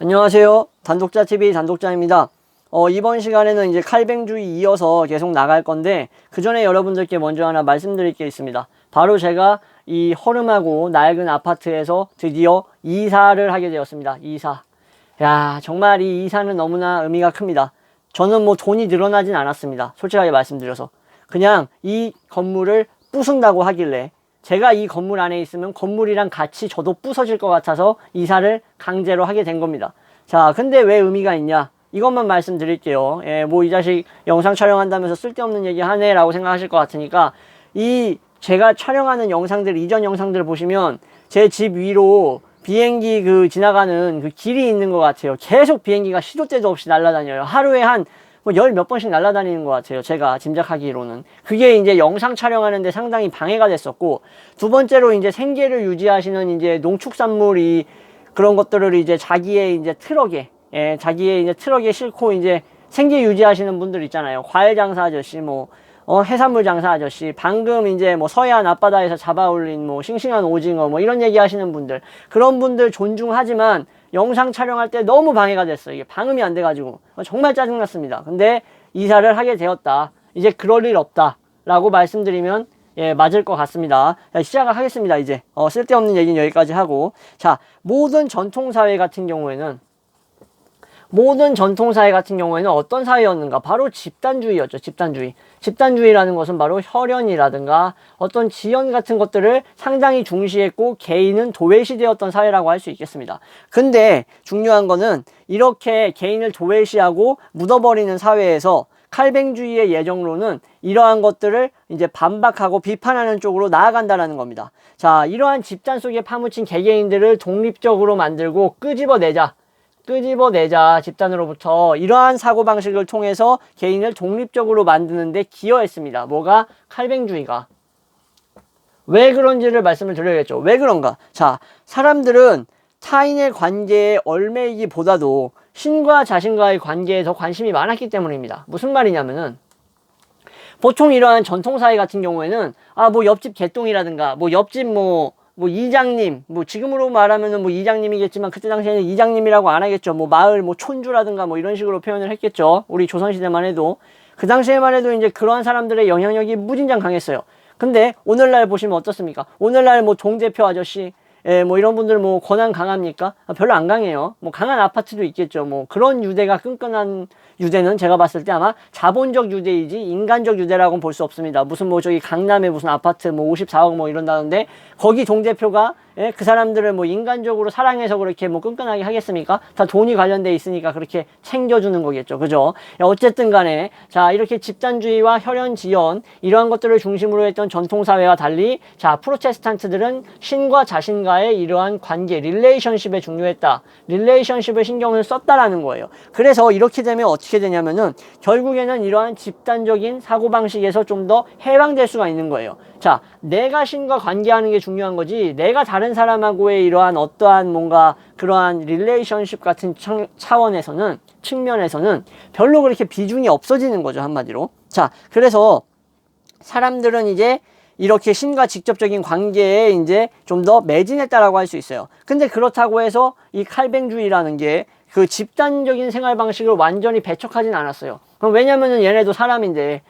안녕하세요. 단독자TV 단독자입니다. 이번 시간에는 이제 칼뱅주의 이어서 계속 나갈 건데, 그 전에 여러분들께 먼저 하나 말씀드릴 게 있습니다. 바로 제가 이 허름하고 낡은 아파트에서 드디어 이사를 하게 되었습니다. 이사. 야, 정말 이 이사는 너무나 의미가 큽니다. 저는 뭐 돈이 늘어나진 않았습니다. 솔직하게 말씀드려서. 그냥 이 건물을 부순다고 하길래, 제가 이 건물 안에 있으면 건물이랑 같이 저도 부서질 것 같아서 이사를 강제로 하게 된 겁니다. 자, 근데 왜 의미가 있냐? 이것만 말씀드릴게요. 뭐 이 자식 영상 촬영한다면서 쓸데없는 얘기 하네 라고 생각하실 것 같으니까, 제가 촬영하는 영상들, 이전 영상들 보시면 제 집 위로 비행기 지나가는 그 길이 있는 것 같아요. 계속 비행기가 시도 때도 없이 날아다녀요. 하루에 뭐 열 몇 번씩 날아다니는 것 같아요. 제가 짐작하기로는. 그게 이제 영상 촬영하는데 상당히 방해가 됐었고, 두 번째로 이제 생계를 유지하시는 이제 농축산물이 그런 것들을 이제 자기의 이제 트럭에, 자기의 이제 트럭에 싣고 이제 생계 유지하시는 분들 있잖아요. 과일 장사 아저씨, 해산물 장사 아저씨, 방금 이제 뭐 서해안 앞바다에서 잡아올린 뭐 싱싱한 오징어 뭐 이런 얘기 하시는 분들, 그런 분들 존중하지만 영상 촬영할 때 너무 방해가 됐어요. 이게 방음이 안 돼가지고 정말 짜증났습니다. 근데 이사를 하게 되었다. 이제 그럴 일 없다 라고 말씀드리면 맞을 것 같습니다. 자, 시작을 하겠습니다. 이제 쓸데없는 얘기는 여기까지 하고, 자, 모든 전통사회 같은 경우에는 어떤 사회였는가? 바로 집단주의였죠. 집단주의. 집단주의라는 것은 바로 혈연이라든가 어떤 지연 같은 것들을 상당히 중시했고, 개인은 도외시되었던 사회라고 할 수 있겠습니다. 근데 중요한 거는 이렇게 개인을 도외시하고 묻어버리는 사회에서 칼뱅주의의 예정론은 이러한 것들을 이제 반박하고 비판하는 쪽으로 나아간다라는 겁니다. 자, 이러한 집단 속에 파묻힌 개개인들을 독립적으로 만들고 끄집어내자, 집단으로부터 이러한 사고방식을 통해서 개인을 독립적으로 만드는데 기여했습니다. 뭐가? 칼뱅주의가. 왜 그런지를 말씀을 드려야겠죠. 왜 그런가? 자, 사람들은 타인의 관계에 얽매이기보다도 신과 자신과의 관계에 더 관심이 많았기 때문입니다. 무슨 말이냐면은, 보통 이러한 전통사회 같은 경우에는 뭐 옆집 개똥이라든가 옆집 이장님, 지금으로 말하면은 이장님이겠지만, 그때 당시에는 이장님이라고 안 하겠죠. 마을, 촌주라든가 이런 식으로 표현을 했겠죠. 우리 조선시대만 해도. 그 당시에만 해도 이제 그러한 사람들의 영향력이 무진장 강했어요. 근데 오늘날 보시면 어떻습니까? 오늘날 동대표 아저씨, 이런 분들 권한 강합니까? 별로 안 강해요. 강한 아파트도 있겠죠. 그런 유대가 끈끈한 유대는 제가 봤을 때 아마 자본적 유대이지 인간적 유대라고는 볼 수 없습니다. 무슨 저기 강남에 무슨 아파트 54억 이런다는데, 거기 동대표가 그 사람들을 인간적으로 사랑해서 그렇게 끈끈하게 하겠습니까? 다 돈이 관련돼 있으니까 그렇게 챙겨주는 거겠죠. 그죠? 어쨌든 간에, 자, 이렇게 집단주의와 혈연지연, 이러한 것들을 중심으로 했던 전통사회와 달리, 자, 프로테스탄트들은 신과 자신과의 이러한 관계, 릴레이션십에 중요했다. 릴레이션십에 신경을 썼다라는 거예요. 그래서 이렇게 되면 어떻게 되냐면은, 결국에는 이러한 집단적인 사고방식에서 좀 더 해방될 수가 있는 거예요. 자, 내가 신과 관계하는 게 중요한 거지, 내가 다른 사람하고의 이러한 어떠한 뭔가 그러한 릴레이션십 같은 측면에서는 별로 그렇게 비중이 없어지는 거죠, 한마디로. 자, 그래서 사람들은 이제 이렇게 신과 직접적인 관계에 이제 좀 더 매진했다라고 할 수 있어요. 근데 그렇다고 해서 이 칼뱅주의라는 게 그 집단적인 생활 방식을 완전히 배척하진 않았어요. 그럼 왜냐면은 얘네도 사람인데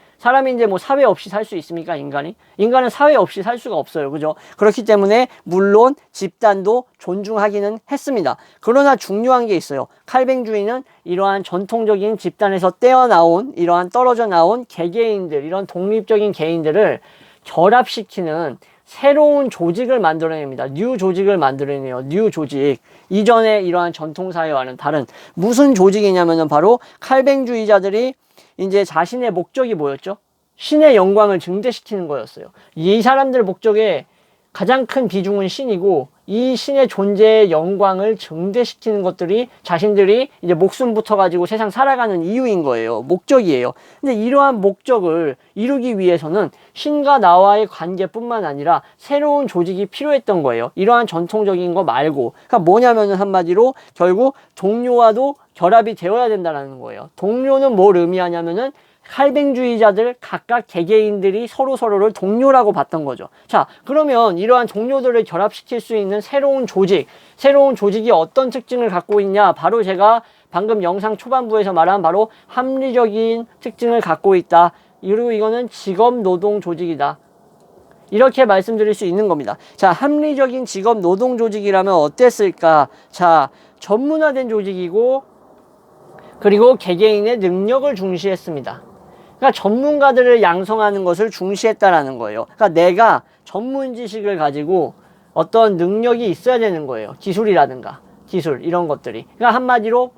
사회 없이 살 수 있습니까, 인간이? 인간은 사회 없이 살 수가 없어요. 그죠? 그렇기 때문에 물론 집단도 존중하기는 했습니다. 그러나 중요한 게 있어요. 칼뱅주의는 이러한 전통적인 집단에서 떼어나온, 이러한 떨어져 나온 개개인들, 이런 독립적인 개인들을 결합시키는 새로운 조직을 만들어냅니다. 뉴 조직을 만들어내요. 뉴 조직. 이전에 이러한 전통사회와는 다른 무슨 조직이냐면은 바로 칼뱅주의자들이 이제 자신의 목적이 뭐였죠? 신의 영광을 증대시키는 거였어요. 이 사람들 목적의 가장 큰 비중은 신이고, 이 신의 존재의 영광을 증대시키는 것들이 자신들이 이제 목숨 붙어가지고 세상 살아가는 이유인 거예요. 목적이에요. 근데 이러한 목적을 이루기 위해서는 신과 나와의 관계뿐만 아니라 새로운 조직이 필요했던 거예요. 이러한 전통적인 거 말고. 그러니까 뭐냐면은 한마디로 결국 동료와도 결합이 되어야 된다는 거예요. 동료는 뭘 의미하냐면은 칼뱅주의자들 각각 개개인들이 서로를 동료라고 봤던 거죠. 자, 그러면 이러한 동료들을 결합시킬 수 있는 새로운 조직이 어떤 특징을 갖고 있냐? 바로 제가 방금 영상 초반부에서 말한 바로 합리적인 특징을 갖고 있다. 그리고 이거는 직업노동조직이다. 이렇게 말씀드릴 수 있는 겁니다. 자, 합리적인 직업노동조직이라면 어땠을까? 자, 전문화된 조직이고 그리고 개개인의 능력을 중시했습니다. 그러니까 전문가들을 양성하는 것을 중시했다라는 거예요. 그러니까 내가 전문 지식을 가지고 어떤 능력이 있어야 되는 거예요. 기술이라든가 기술 이런 것들이. 그러니까 한마디로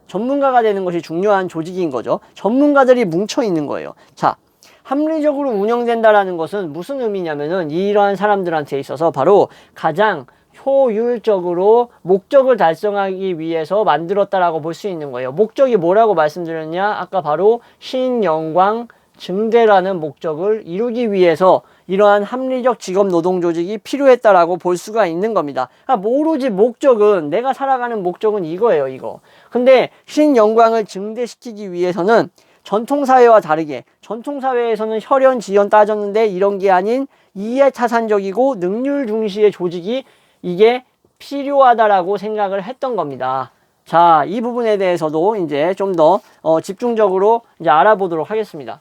전문가가 되는 것이 중요한 조직인 거죠. 전문가들이 뭉쳐 있는 거예요. 자, 합리적으로 운영된다라는 것은 무슨 의미냐면은 이러한 사람들한테 있어서 바로 가장 효율적으로 목적을 달성하기 위해서 만들었다라고 볼 수 있는 거예요. 목적이 뭐라고 말씀드렸냐? 아까 바로 신영광 증대라는 목적을 이루기 위해서 이러한 합리적 직업노동조직이 필요했다라고 볼 수가 있는 겁니다. 그러니까 오로지 목적은 내가 살아가는 목적은 이거예요. 이거. 근데 신영광을 증대시키기 위해서는 전통사회와 다르게 전통사회에서는 혈연, 지연 따졌는데 이런 게 아닌 이해타산적이고 능률 중시의 조직이 이게 필요하다라고 생각을 했던 겁니다. 자, 이 부분에 대해서도 이제 좀 더 집중적으로 이제 알아보도록 하겠습니다.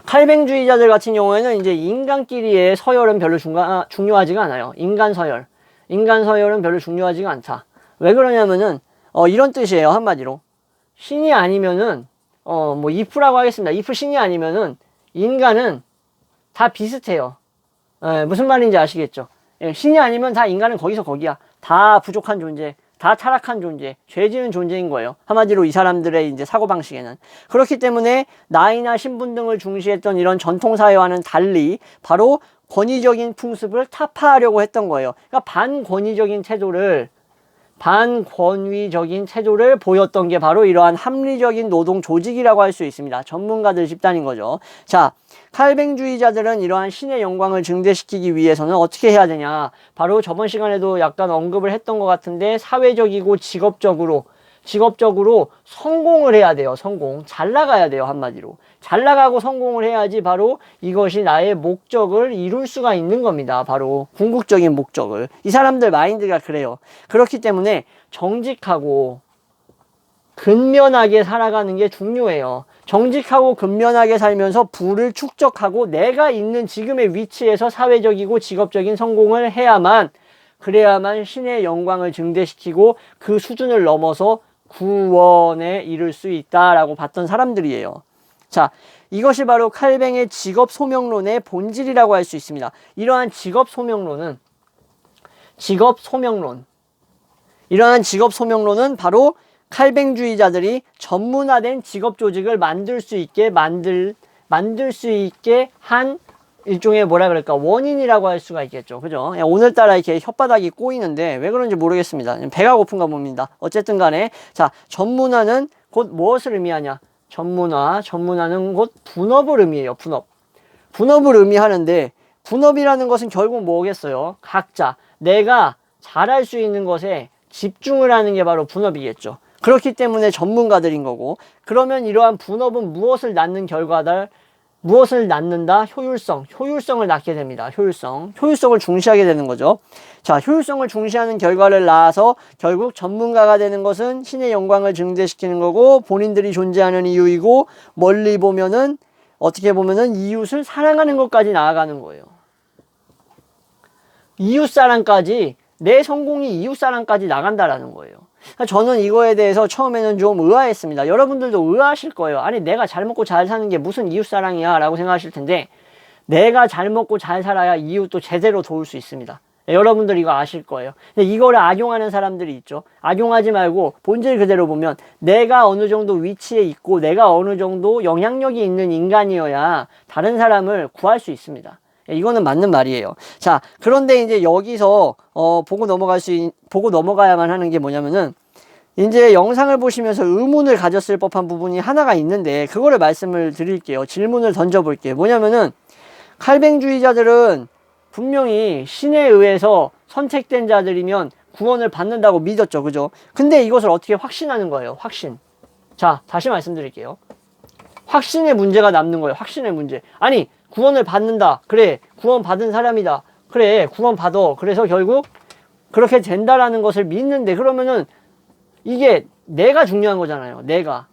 칼뱅주의자들 같은 경우에는 이제 인간끼리의 서열은 별로 중요하지가 않아요. 인간 서열은 별로 중요하지가 않다. 왜 그러냐면은 이런 뜻이에요. 한마디로 신이 아니면은 뭐 if라고 하겠습니다. if 신이 아니면은 인간은 다 비슷해요. 무슨 말인지 아시겠죠? 신이 아니면 다 인간은 거기서 거기야. 다 부족한 존재, 다 타락한 존재, 죄 지은 존재인 거예요. 한마디로 이 사람들의 이제 사고방식에는. 그렇기 때문에 나이나 신분 등을 중시했던 이런 전통사회와는 달리 바로 권위적인 풍습을 타파하려고 했던 거예요. 그러니까 반권위적인 태도를 보였던 게 바로 이러한 합리적인 노동 조직이라고 할 수 있습니다. 전문가들 집단인 거죠. 자, 칼뱅주의자들은 이러한 신의 영광을 증대시키기 위해서는 어떻게 해야 되냐? 바로 저번 시간에도 약간 언급을 했던 것 같은데 사회적이고 직업적으로 성공을 해야 돼요. 잘 나가야 돼요. 한마디로. 잘 나가고 성공을 해야지 바로 이것이 나의 목적을 이룰 수가 있는 겁니다. 바로 궁극적인 목적을. 이 사람들 마인드가 그래요. 그렇기 때문에 정직하고 근면하게 살아가는 게 중요해요. 정직하고 근면하게 살면서 부를 축적하고 내가 있는 지금의 위치에서 사회적이고 직업적인 성공을 그래야만 신의 영광을 증대시키고 그 수준을 넘어서 구원에 이를 수 있다라고 봤던 사람들이에요. 자, 이것이 바로 칼뱅의 직업 소명론의 본질이라고 할 수 있습니다. 이러한 직업 소명론은 바로 칼뱅주의자들이 전문화된 직업 조직을 만들 수 있게 한 일종의 원인이라고 할 수가 있겠죠. 그죠? 오늘따라 이렇게 혓바닥이 꼬이는데 왜 그런지 모르겠습니다. 배가 고픈가 봅니다. 어쨌든 간에. 자, 전문화는 곧 무엇을 의미하냐? 전문화는 곧 분업을 의미해요. 분업을 의미하는데 분업이라는 것은 결국 뭐겠어요? 각자 내가 잘할 수 있는 것에 집중을 하는 게 바로 분업이겠죠. 그렇기 때문에 전문가들인 거고, 그러면 이러한 분업은 무엇을 낳는다? 효율성을 낳게 됩니다. 효율성을 중시하게 되는 거죠. 자, 효율성을 중시하는 결과를 낳아서 결국 전문가가 되는 것은 신의 영광을 증대시키는 거고, 본인들이 존재하는 이유이고, 멀리 보면은 어떻게 보면은 이웃을 사랑하는 것까지 나아가는 거예요. 이웃사랑까지, 내 성공이 이웃사랑까지 나간다라는 거예요. 저는 이거에 대해서 처음에는 좀 의아했습니다. 여러분들도 의아하실 거예요. 아니, 내가 잘 먹고 잘 사는 게 무슨 이웃사랑이야 라고 생각하실 텐데, 내가 잘 먹고 잘 살아야 이웃도 제대로 도울 수 있습니다. 여러분들 이거 아실 거예요. 근데 이거를 악용하는 사람들이 있죠. 악용하지 말고 본질 그대로 보면 내가 어느 정도 위치에 있고 내가 어느 정도 영향력이 있는 인간이어야 다른 사람을 구할 수 있습니다. 이거는 맞는 말이에요. 자, 그런데 이제 여기서 보고 넘어가야만 하는 게 뭐냐면은, 이제 영상을 보시면서 의문을 가졌을 법한 부분이 하나가 있는데, 그거를 말씀을 드릴게요. 질문을 던져볼게요. 뭐냐면은, 칼뱅주의자들은 분명히 신에 의해서 선택된 자들이면 구원을 받는다고 믿었죠. 그죠? 근데 이것을 어떻게 확신하는 거예요? 자, 다시 말씀드릴게요. 확신의 문제가 남는 거예요. 확신의 문제. 아니, 구원을 받는다. 그래, 구원 받은 사람이다. 그래, 구원 받아. 그래서 결국 그렇게 된다라는 것을 믿는데, 그러면은 이게 내가 중요한 거잖아요. 내가.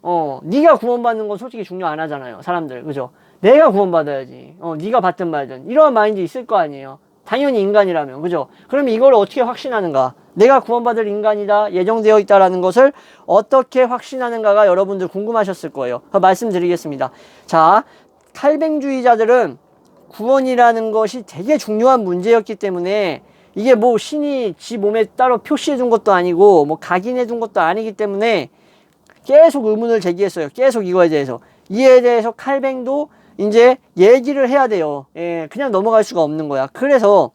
네가 구원받는 건 솔직히 중요 안 하잖아요. 사람들. 그죠? 내가 구원받아야지. 네가 받든 말든. 이런 마인드 있을 거 아니에요. 당연히 인간이라면. 그죠? 그럼 이걸 어떻게 확신하는가? 내가 구원받을 인간이다. 예정되어 있다라는 것을 어떻게 확신하는가가 여러분들 궁금하셨을 거예요. 말씀드리겠습니다. 자, 칼뱅주의자들은 구원이라는 것이 되게 중요한 문제였기 때문에 이게 뭐 신이 지 몸에 따로 표시해 둔 것도 아니고 뭐 각인해 둔 것도 아니기 때문에 계속 의문을 제기했어요. 계속 이거에 대해서. 이에 대해서 칼뱅도 이제 얘기를 해야 돼요. 예, 그냥 넘어갈 수가 없는 거야. 그래서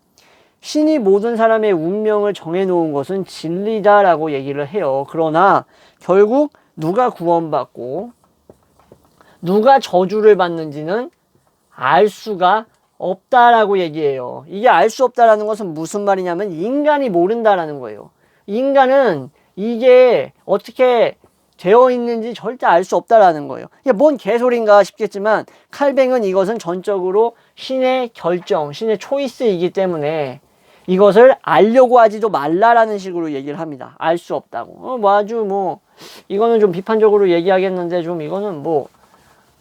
신이 모든 사람의 운명을 정해놓은 것은 진리다라고 얘기를 해요. 그러나 결국 누가 구원받고 누가 저주를 받는지는 알 수가 없다라고 얘기해요. 이게 알 수 없다라는 것은 무슨 말이냐면 인간이 모른다라는 거예요. 인간은 이게 어떻게 되어 있는지 절대 알 수 없다라는 거예요. 이게 뭔 개소리인가 싶겠지만 칼뱅은 이것은 전적으로 신의 결정, 신의 초이스이기 때문에 이것을 알려고 하지도 말라라는 식으로 얘기를 합니다. 알 수 없다고. 뭐 아주 뭐 이거는 좀 비판적으로 얘기하겠는데 좀 이거는 뭐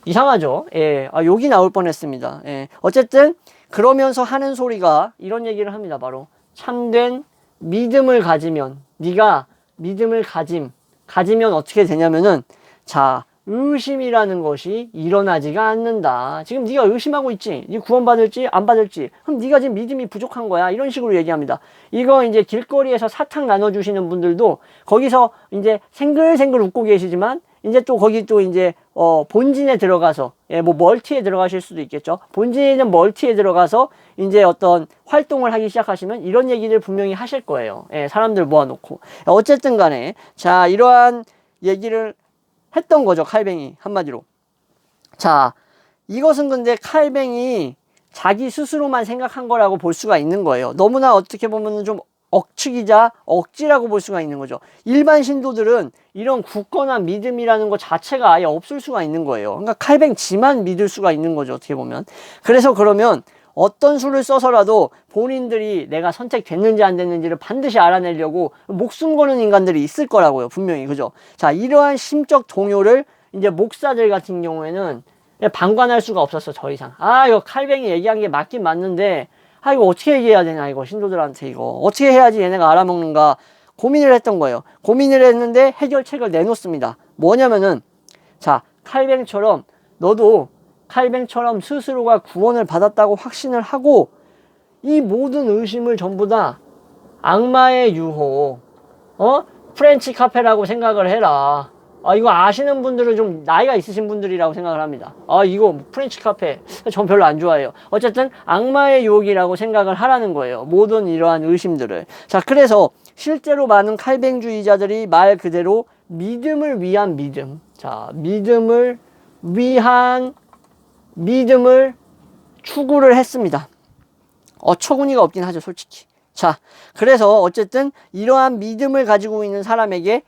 이상하죠. 예, 욕이 나올 뻔했습니다. 예, 어쨌든 그러면서 하는 소리가 이런 얘기를 합니다. 바로 참된 믿음을 가지면 네가 믿음을 가지면 어떻게 되냐면은 자 의심이라는 것이 일어나지가 않는다. 지금 네가 의심하고 있지. 네 구원받을지 안 받을지. 그럼 네가 지금 믿음이 부족한 거야. 이런 식으로 얘기합니다. 이거 이제 길거리에서 사탕 나눠주시는 분들도 거기서 이제 생글생글 웃고 계시지만 이제 또 거기 또 이제 본진에 들어가서 예, 뭐 멀티에 들어가실 수도 있겠죠. 본진에 있는 멀티에 들어가서 이제 어떤 활동을 하기 시작하시면 이런 얘기를 분명히 하실 거예요. 예, 사람들 모아놓고. 어쨌든 간에 자 이러한 얘기를 했던 거죠. 칼뱅이 한마디로. 자 이것은 근데 칼뱅이 자기 스스로만 생각한 거라고 볼 수가 있는 거예요. 너무나 어떻게 보면 좀 억측이자 억지라고 볼 수가 있는 거죠. 일반 신도들은 이런 굳건한 믿음이라는 것 자체가 아예 없을 수가 있는 거예요. 그러니까 칼뱅 지만 믿을 수가 있는 거죠. 어떻게 보면. 그래서 그러면 어떤 수를 써서라도 본인들이 내가 선택됐는지 안 됐는지를 반드시 알아내려고 목숨 거는 인간들이 있을 거라고요. 분명히. 그죠? 자, 이러한 심적 동요를 이제 목사들 같은 경우에는 방관할 수가 없었어. 더 이상. 이거 칼뱅이 얘기한 게 맞긴 맞는데 이거 어떻게 얘기해야 되냐, 이거, 신도들한테 이거. 어떻게 해야지 얘네가 알아먹는가 고민을 했던 거예요. 고민을 했는데 해결책을 내놓습니다. 뭐냐면은, 자, 칼뱅처럼, 너도 칼뱅처럼 스스로가 구원을 받았다고 확신을 하고, 이 모든 의심을 전부 다 악마의 유혹, 프렌치 카페라고 생각을 해라. 이거 아시는 분들은 좀 나이가 있으신 분들이라고 생각을 합니다. 이거 프렌치 카페 전 별로 안 좋아해요. 어쨌든 악마의 유혹이라고 생각을 하라는 거예요. 모든 이러한 의심들을. 자, 그래서 실제로 많은 칼뱅주의자들이 말 그대로 믿음을 위한 믿음. 자, 믿음을 위한 믿음을 추구를 했습니다. 어처구니가 없긴 하죠, 솔직히. 자, 그래서 어쨌든 이러한 믿음을 가지고 있는 사람에게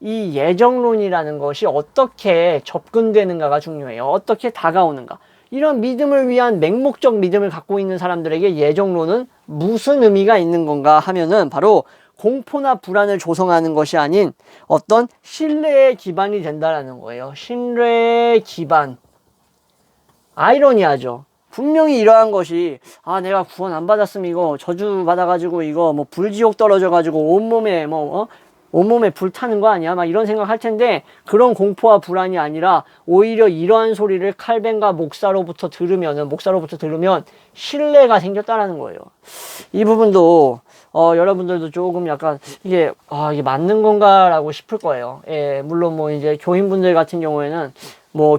이 예정론이라는 것이 어떻게 접근되는가가 중요해요. 어떻게 다가오는가. 이런 믿음을 위한 맹목적 믿음을 갖고 있는 사람들에게 예정론은 무슨 의미가 있는 건가 하면은 바로 공포나 불안을 조성하는 것이 아닌 어떤 신뢰의 기반이 된다라는 거예요. 신뢰의 기반. 아이러니하죠. 분명히 이러한 것이 내가 구원 안 받았으면 이거 저주 받아가지고 이거 뭐 불지옥 떨어져가지고 온몸에 불 타는 거 아니야? 막 이런 생각 할 텐데 그런 공포와 불안이 아니라 오히려 이러한 소리를 칼뱅과 목사로부터 들으면 신뢰가 생겼다라는 거예요. 이 부분도 여러분들도 조금 약간 이게 맞는 건가라고 싶을 거예요. 예, 물론 뭐 이제 교인분들 같은 경우에는 뭐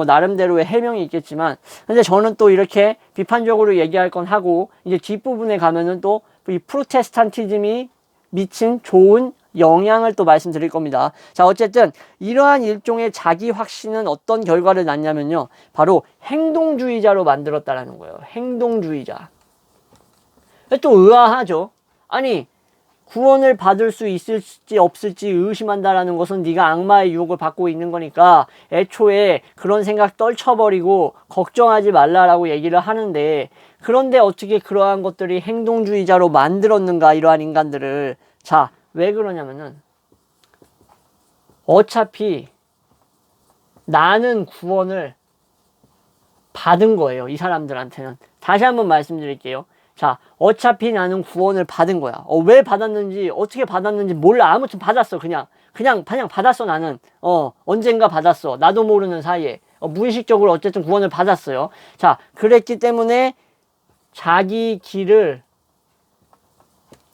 나름대로의 해명이 있겠지만 근데 저는 또 이렇게 비판적으로 얘기할 건 하고 이제 뒷부분에 가면은 또 이 프로테스탄티즘이 미친 좋은 영향을 또 말씀드릴 겁니다. 자, 어쨌든 이러한 일종의 자기 확신은 어떤 결과를 낳냐면요. 바로 행동주의자로 만들었다라는 거예요. 행동주의자. 또 의아하죠. 아니 구원을 받을 수 있을지 없을지 의심한다라는 것은 네가 악마의 유혹을 받고 있는 거니까 애초에 그런 생각 떨쳐버리고 걱정하지 말라라고 얘기를 하는데, 그런데 어떻게 그러한 것들이 행동주의자로 만들었는가, 이러한 인간들을. 자, 왜 그러냐면은 어차피 나는 구원을 받은 거예요, 이 사람들한테는. 다시 한번 말씀드릴게요. 자, 어차피 나는 구원을 받은 거야. 왜 받았는지, 어떻게 받았는지 몰라. 아무튼 받았어. 그냥 받았어, 나는. 언젠가 받았어. 나도 모르는 사이에. 무의식적으로 어쨌든 구원을 받았어요. 자, 그랬기 때문에 자기 길을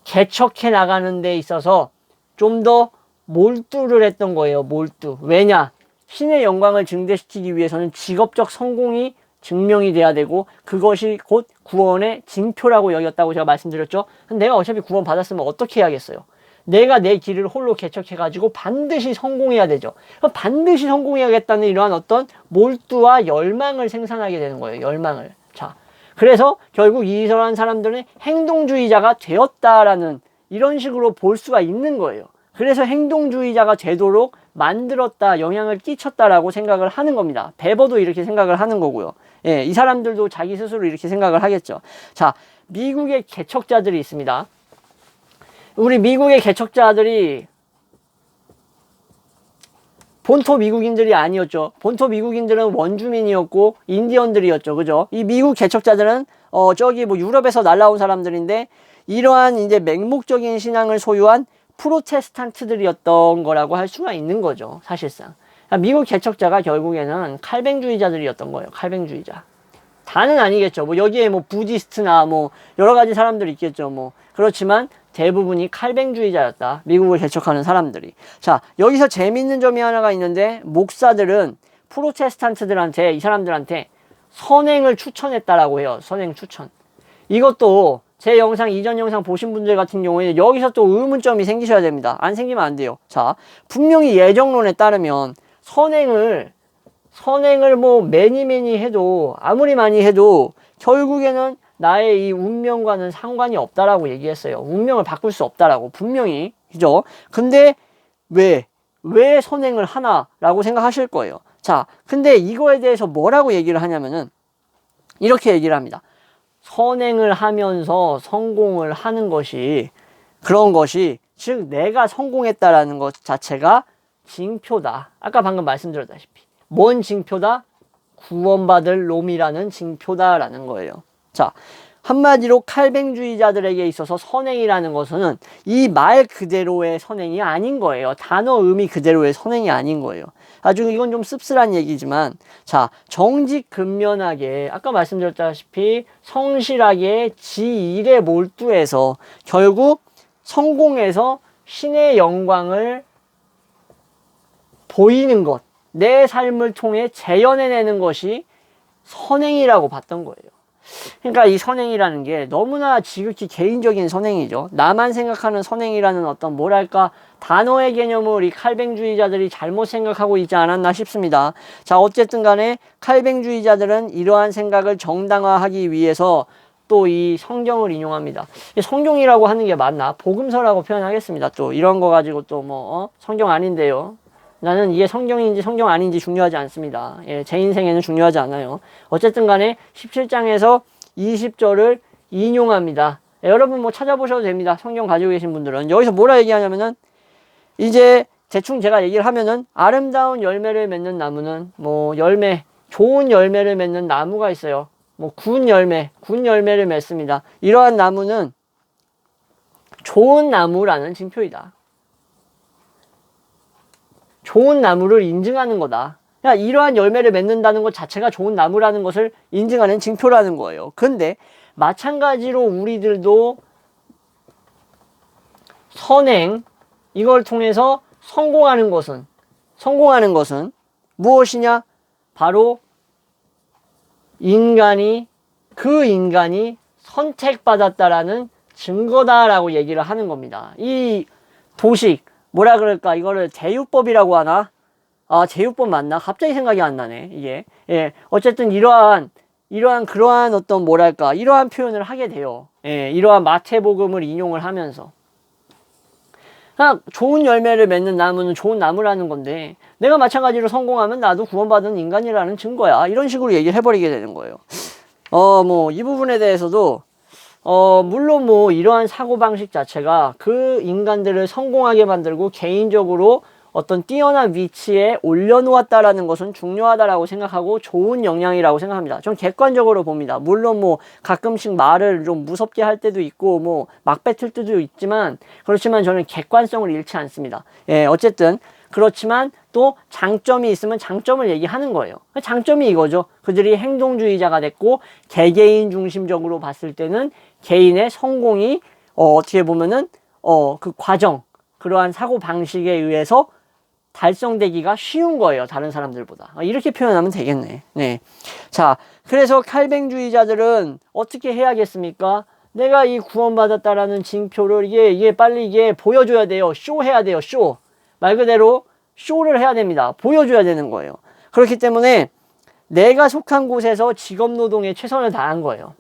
개척해 나가는 데 있어서 좀 더 몰두를 했던 거예요, 몰두. 왜냐? 신의 영광을 증대시키기 위해서는 직업적 성공이 증명이 돼야 되고, 그것이 곧 구원의 징표라고 여겼다고 제가 말씀드렸죠. 내가 어차피 구원 받았으면 어떻게 해야겠어요? 내가 내 길을 홀로 개척해가지고 반드시 성공해야 되죠. 반드시 성공해야겠다는 이러한 어떤 몰두와 열망을 생산하게 되는 거예요, 열망을. 자, 그래서 결국 이러한 사람들은 행동주의자가 되었다라는, 이런 식으로 볼 수가 있는 거예요. 그래서 행동주의자가 되도록 만들었다, 영향을 끼쳤다라고 생각을 하는 겁니다. 베버도 이렇게 생각을 하는 거고요. 예, 이 사람들도 자기 스스로 이렇게 생각을 하겠죠. 자, 미국의 개척자들이 있습니다. 우리 미국의 개척자들이 본토 미국인들이 아니었죠. 본토 미국인들은 원주민이었고 인디언들이었죠. 그죠? 이 미국 개척자들은 저기 뭐 유럽에서 날라온 사람들인데, 이러한 이제 맹목적인 신앙을 소유한 프로테스탄트들이었던 거라고 할 수가 있는 거죠, 사실상. 미국 개척자가 결국에는 칼뱅주의자들이었던 거예요, 칼뱅주의자. 다는 아니겠죠. 뭐 여기에 뭐 부디스트나 뭐 여러 가지 사람들이 있겠죠. 뭐 그렇지만 대부분이 칼뱅주의자였다, 미국을 개척하는 사람들이. 자, 여기서 재밌는 점이 하나가 있는데, 목사들은 프로테스탄트들한테, 이 사람들한테 선행을 추천했다라고 해요. 선행 추천. 이것도 제 영상, 이전 영상 보신 분들 같은 경우에는 여기서 또 의문점이 생기셔야 됩니다. 안 생기면 안 돼요. 자, 분명히 예정론에 따르면 선행을 뭐 매니 해도, 아무리 많이 해도 결국에는 나의 이 운명과는 상관이 없다라고 얘기했어요. 운명을 바꿀 수 없다라고 분명히. 그죠? 근데 왜 선행을 하나라고 생각하실 거예요. 자, 근데 이거에 대해서 뭐라고 얘기를 하냐면은 이렇게 얘기를 합니다. 선행을 하면서 성공을 하는 것이, 그런 것이, 즉 내가 성공했다라는 것 자체가 징표다. 아까 방금 말씀드렸다시피 뭔 징표다? 구원받을 놈이라는 징표다라는 거예요. 자, 한마디로 칼뱅주의자들에게 있어서 선행이라는 것은 이 말 그대로의 선행이 아닌 거예요. 단어 의미 그대로의 선행이 아닌 거예요. 아주 이건 좀 씁쓸한 얘기지만, 자, 정직근면하게, 아까 말씀드렸다시피 성실하게 지 일에 몰두해서 결국 성공해서 신의 영광을 보이는 것, 내 삶을 통해 재현해내는 것이 선행이라고 봤던 거예요. 그러니까 이 선행이라는 게 너무나 지극히 개인적인 선행이죠. 나만 생각하는 선행이라는 어떤 뭐랄까 단어의 개념을 이 칼뱅주의자들이 잘못 생각하고 있지 않았나 싶습니다. 자, 어쨌든 간에 칼뱅주의자들은 이러한 생각을 정당화하기 위해서 또 이 성경을 인용합니다. 성경이라고 하는 게 맞나? 복음서라고 표현하겠습니다. 또 이런 거 가지고 또 뭐 성경 아닌데요. 나는 이게 성경인지 성경 아닌지 중요하지 않습니다. 예, 제 인생에는 중요하지 않아요. 어쨌든 간에 17장에서 20절을 인용합니다. 예, 여러분 뭐 찾아보셔도 됩니다. 성경 가지고 계신 분들은. 여기서 뭐라 얘기하냐면은, 이제 대충 제가 얘기를 하면은, 아름다운 열매를 맺는 나무는 뭐 좋은 열매를 맺는 나무가 있어요. 뭐 군 열매를 맺습니다. 이러한 나무는 좋은 나무라는 징표이다. 좋은 나무를 인증하는 거다. 그러니까 이러한 열매를 맺는다는 것 자체가 좋은 나무라는 것을 인증하는 징표라는 거예요. 근데 마찬가지로 우리들도 선행, 이걸 통해서 성공하는 것은 무엇이냐? 바로 그 인간이 선택받았다라는 증거다라고 얘기를 하는 겁니다. 이 도식, 뭐라 그럴까? 이거를 제유법이라고 하나? 아, 제유법 맞나? 갑자기 생각이 안 나네, 이게. 예. 어쨌든 그러한 어떤 뭐랄까, 이러한 표현을 하게 돼요. 예. 이러한 마태복음을 인용을 하면서. 그냥 좋은 열매를 맺는 나무는 좋은 나무라는 건데 내가 마찬가지로 성공하면 나도 구원받은 인간이라는 증거야. 이런 식으로 얘기를 해버리게 되는 거예요. 뭐 이 부분에 대해서도 물론 뭐 이러한 사고방식 자체가 그 인간들을 성공하게 만들고 개인적으로 어떤 뛰어난 위치에 올려놓았다라는 것은 중요하다라고 생각하고 좋은 영향이라고 생각합니다. 전 객관적으로 봅니다. 물론 뭐 가끔씩 말을 좀 무섭게 할 때도 있고 뭐 막 뱉을 때도 있지만 그렇지만 저는 객관성을 잃지 않습니다. 예, 어쨌든 그렇지만 또 장점이 있으면 장점을 얘기하는 거예요. 장점이 이거죠. 그들이 행동주의자가 됐고 개개인 중심적으로 봤을 때는 개인의 성공이 어떻게 보면은 그 과정 그러한 사고 방식에 의해서 달성되기가 쉬운 거예요. 다른 사람들보다. 이렇게 표현하면 되겠네. 네. 자, 그래서 칼뱅주의자들은 어떻게 해야겠습니까? 내가 이 구원받았다라는 징표를 이게 빨리 이게 보여줘야 돼요. 쇼해야 돼요. 쇼. 말 그대로 쇼를 해야 됩니다. 보여줘야 되는 거예요. 그렇기 때문에 내가 속한 곳에서 직업노동에 최선을 다한 거예요.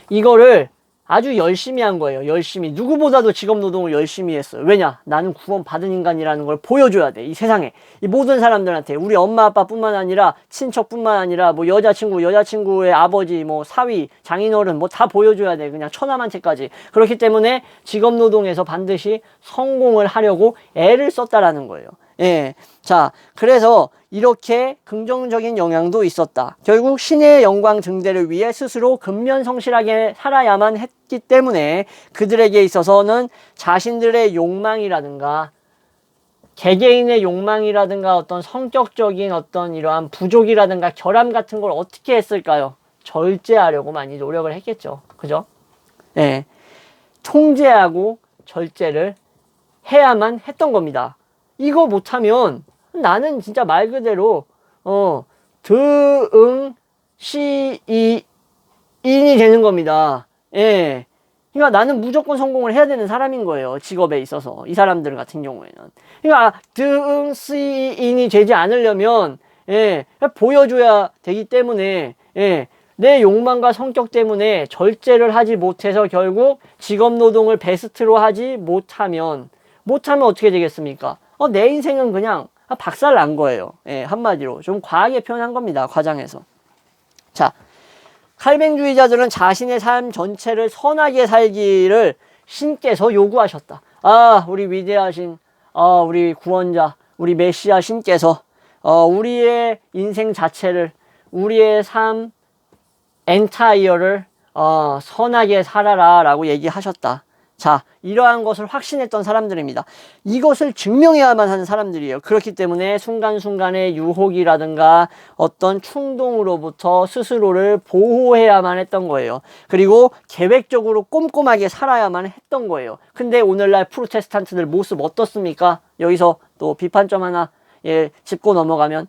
이거를 아주 열심히 한 거예요. 열심히. 누구보다도 직업노동을 열심히 했어요. 왜냐? 나는 구원받은 인간이라는 걸 보여줘야 돼. 이 세상에. 이 모든 사람들한테. 우리 엄마, 아빠뿐만 아니라 친척뿐만 아니라 뭐 여자친구의 아버지, 뭐 사위, 장인어른 뭐 다 보여줘야 돼. 그냥 처남한테까지. 그렇기 때문에 직업노동에서 반드시 성공을 하려고 애를 썼다라는 거예요. 예. 자, 그래서 이렇게 긍정적인 영향도 있었다. 결국 신의 영광 증대를 위해 스스로 근면성실하게 살아야만 했기 때문에 그들에게 있어서는 자신들의 욕망이라든가 개개인의 욕망이라든가 어떤 성격적인 어떤 이러한 부족이라든가 결함 같은 걸 어떻게 했을까요? 절제하려고 많이 노력을 했겠죠. 그죠? 예. 통제하고 절제를 해야만 했던 겁니다. 이거 못하면 나는 진짜 말 그대로 시인이 되는 겁니다. 예. 그러니까 나는 무조건 성공을 해야 되는 사람인 거예요. 직업에 있어서 이 사람들 같은 경우에는. 그러니까 시인이 되지 않으려면 예, 보여줘야 되기 때문에 예, 내 욕망과 성격 때문에 절제를 하지 못해서 결국 직업노동을 베스트로 하지 못하면 어떻게 되겠습니까? 내 인생은 그냥 박살 난 거예요. 예, 한마디로. 좀 과하게 표현한 겁니다. 과장해서. 자, 칼뱅주의자들은 자신의 삶 전체를 선하게 살기를 신께서 요구하셨다. 우리 위대하신, 우리 구원자, 우리 메시아 신께서, 우리의 인생 자체를, 우리의 삶 엔타이어를, 선하게 살아라 라고 얘기하셨다. 자, 이러한 것을 확신했던 사람들입니다. 이것을 증명해야만 하는 사람들이에요. 그렇기 때문에 순간순간의 유혹이라든가 어떤 충동으로부터 스스로를 보호해야만 했던 거예요. 그리고 계획적으로 꼼꼼하게 살아야만 했던 거예요. 근데 오늘날 프로테스탄트들 모습 어떻습니까? 여기서 또 비판점 하나 짚고 넘어가면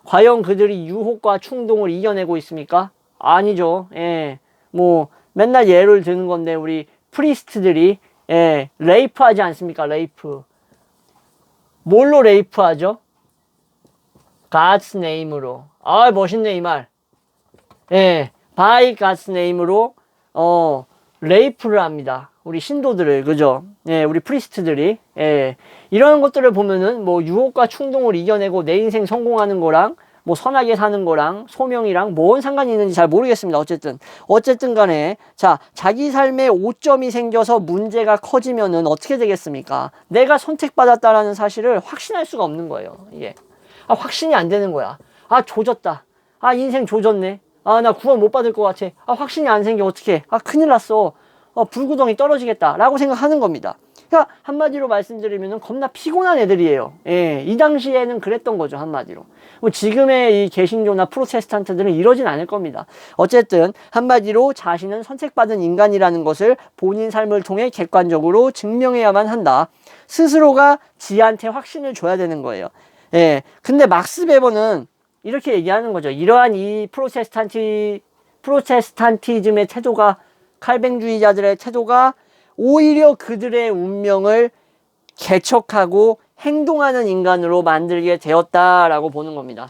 과연 그들이 유혹과 충동을 이겨내고 있습니까? 아니죠. 예, 뭐 맨날 예를 드는 건데 우리 프리스트들이 레이프 하지 않습니까? 레이프. 뭘로 레이프 하죠? God's name으로. 멋있네 이 말. by God's name으로 레이프를 합니다. 우리 신도들을, 그죠? 우리 프리스트들이. 이런 것들을 보면은 뭐 유혹과 충동을 이겨내고 내 인생 성공하는 거랑 뭐 선하게 사는 거랑 소명이랑 뭔 상관이 있는지 잘 모르겠습니다. 어쨌든 간에 자, 자기 삶에 오점이 생겨서 문제가 커지면은 어떻게 되겠습니까? 내가 선택받았다라는 사실을 확신할 수가 없는 거예요. 이게 확신이 안 되는 거야. 조졌다. 인생 조졌네. 나 구원 못 받을 것 같아. 확신이 안 생겨. 어떡해. 큰일 났어. 불구덩이 떨어지겠다 라고 생각하는 겁니다. 그러니까 한마디로 말씀드리면 겁나 피곤한 애들이에요. 이 당시에는 그랬던 거죠. 한마디로. 뭐 지금의 이 개신교나 프로테스탄트들은 이러진 않을 겁니다. 어쨌든 한마디로 자신은 선택받은 인간이라는 것을 본인 삶을 통해 객관적으로 증명해야만 한다. 스스로가 지한테 확신을 줘야 되는 거예요. 근데 막스 베버는 이렇게 얘기하는 거죠. 이러한 이 프로테스탄티즘의 태도가, 칼뱅주의자들의 태도가 오히려 그들의 운명을 개척하고 행동하는 인간으로 만들게 되었다라고 보는 겁니다.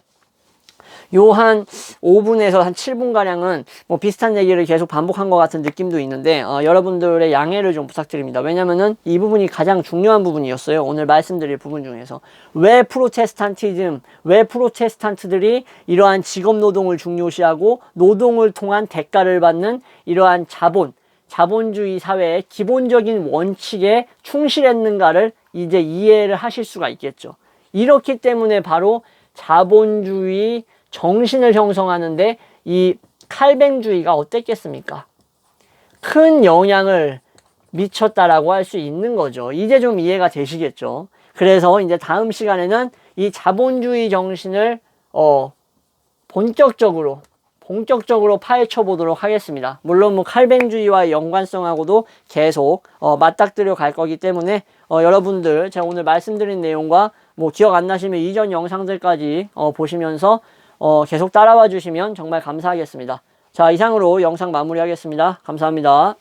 요 한 5분에서 한 7분가량은 뭐 비슷한 얘기를 계속 반복한 것 같은 느낌도 있는데, 여러분들의 양해를 좀 부탁드립니다. 왜냐면은 이 부분이 가장 중요한 부분이었어요. 오늘 말씀드릴 부분 중에서. 왜 프로테스탄트들이 이러한 직업 노동을 중요시하고 노동을 통한 대가를 받는 이러한 자본주의 사회의 기본적인 원칙에 충실했는가를 이제 이해를 하실 수가 있겠죠. 이렇기 때문에 바로 자본주의 정신을 형성하는데 이 칼뱅주의가 어땠겠습니까? 큰 영향을 미쳤다라고 할 수 있는 거죠. 이제 좀 이해가 되시겠죠? 그래서 이제 다음 시간에는 이 자본주의 정신을 본격적으로 파헤쳐 보도록 하겠습니다. 물론 뭐 칼뱅주의와의 연관성하고도 계속 맞닥뜨려 갈 거기 때문에 여러분들 제가 오늘 말씀드린 내용과 뭐 기억 안 나시면 이전 영상들까지 보시면서 계속 따라와 주시면 정말 감사하겠습니다. 자, 이상으로 영상 마무리하겠습니다. 감사합니다.